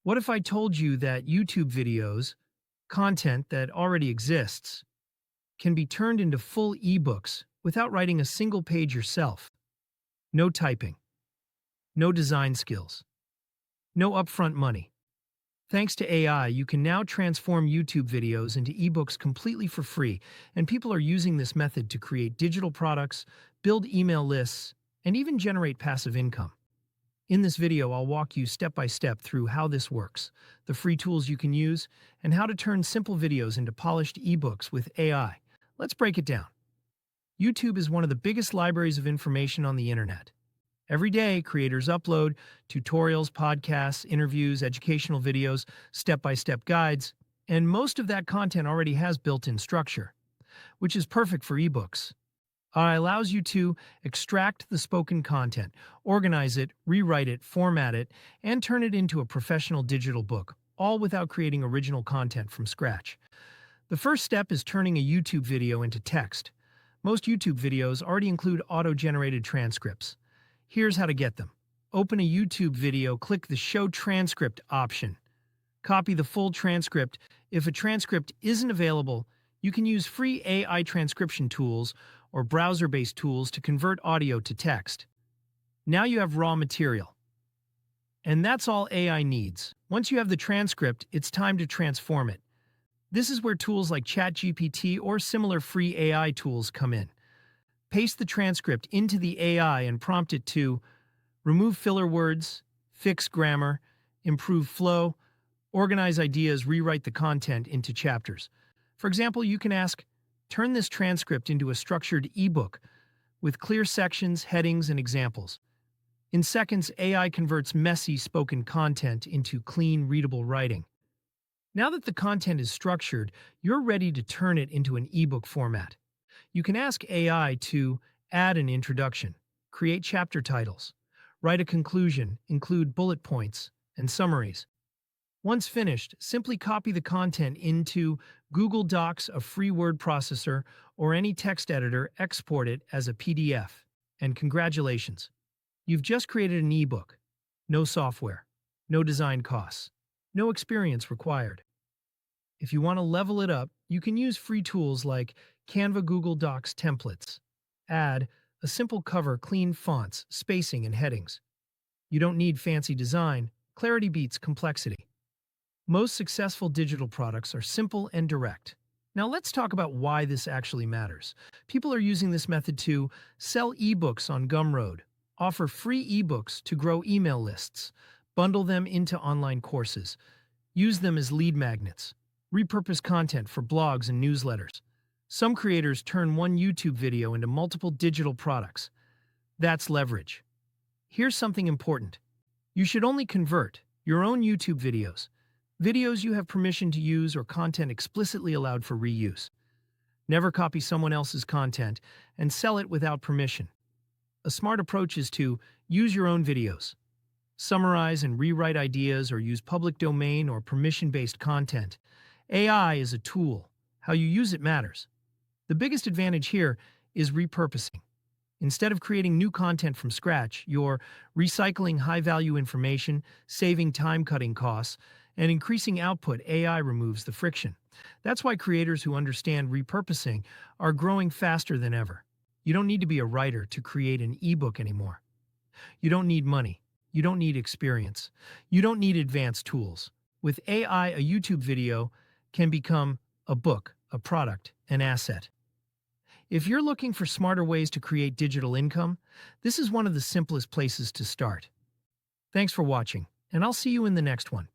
What if I told you that YouTube videos, content that already exists, can be turned into full ebooks without writing a single page yourself? No typing, no design skills, no upfront money. Thanks to AI, you can now transform YouTube videos into ebooks completely for free, and people are using this method to create digital products, build email lists, and even generate passive income. In this video, I'll walk you step by step through how this works, the free tools you can use, and how to turn simple videos into polished ebooks with AI. Let's break it down. YouTube is one of the biggest libraries of information on the internet. Every day, creators upload tutorials, podcasts, interviews, educational videos, step-by-step guides, and most of that content already has built-in structure, which is perfect for ebooks. It allows you to extract the spoken content, organize it, rewrite it, format it, and turn it into a professional digital book, all without creating original content from scratch. The first step is turning a YouTube video into text. Most YouTube videos already include auto-generated transcripts. Here's how to get them. Open a YouTube video, click the Show Transcript option. Copy the full transcript. If a transcript isn't available, you can use free AI transcription tools or browser-based tools to convert audio to text. Now you have raw material. And that's all AI needs. Once you have the transcript, it's time to transform it. This is where tools like ChatGPT or similar free AI tools come in. Paste the transcript into the AI and prompt it to remove filler words, fix grammar, improve flow, organize ideas, rewrite the content into chapters. For example, you can ask, turn this transcript into a structured ebook with clear sections, headings, and examples. In seconds, AI converts messy spoken content into clean, readable writing. Now that the content is structured, you're ready to turn it into an ebook format. You can ask AI to add an introduction, create chapter titles, write a conclusion, include bullet points, and summaries. Once finished, simply copy the content into Google Docs, a free word processor, or any text editor, export it as a PDF. And congratulations! You've just created an ebook. No software, no design costs, no experience required. If you want to level it up, you can use free tools like Canva Google Docs templates. Add a simple cover, clean fonts, spacing, and headings. You don't need fancy design. Clarity beats complexity. Most successful digital products are simple and direct. Now let's talk about why this actually matters. People are using this method to sell ebooks on Gumroad, offer free ebooks to grow email lists, bundle them into online courses, use them as lead magnets, repurpose content for blogs and newsletters. Some creators turn one YouTube video into multiple digital products. That's leverage. Here's something important. You should only convert your own YouTube videos, videos you have permission to use or content explicitly allowed for reuse. Never copy someone else's content and sell it without permission. A smart approach is to use your own videos. Summarize and rewrite ideas or use public domain or permission-based content. AI is a tool. How you use it matters. The biggest advantage here is repurposing. Instead of creating new content from scratch, you're recycling high-value information, saving time-cutting costs, and increasing output. AI removes the friction. That's why creators who understand repurposing are growing faster than ever. You don't need to be a writer to create an ebook anymore. You don't need money. You don't need experience. You don't need advanced tools. With AI, a YouTube video can become a book, a product, an asset. If you're looking for smarter ways to create digital income, this is one of the simplest places to start. Thanks for watching, and I'll see you in the next one.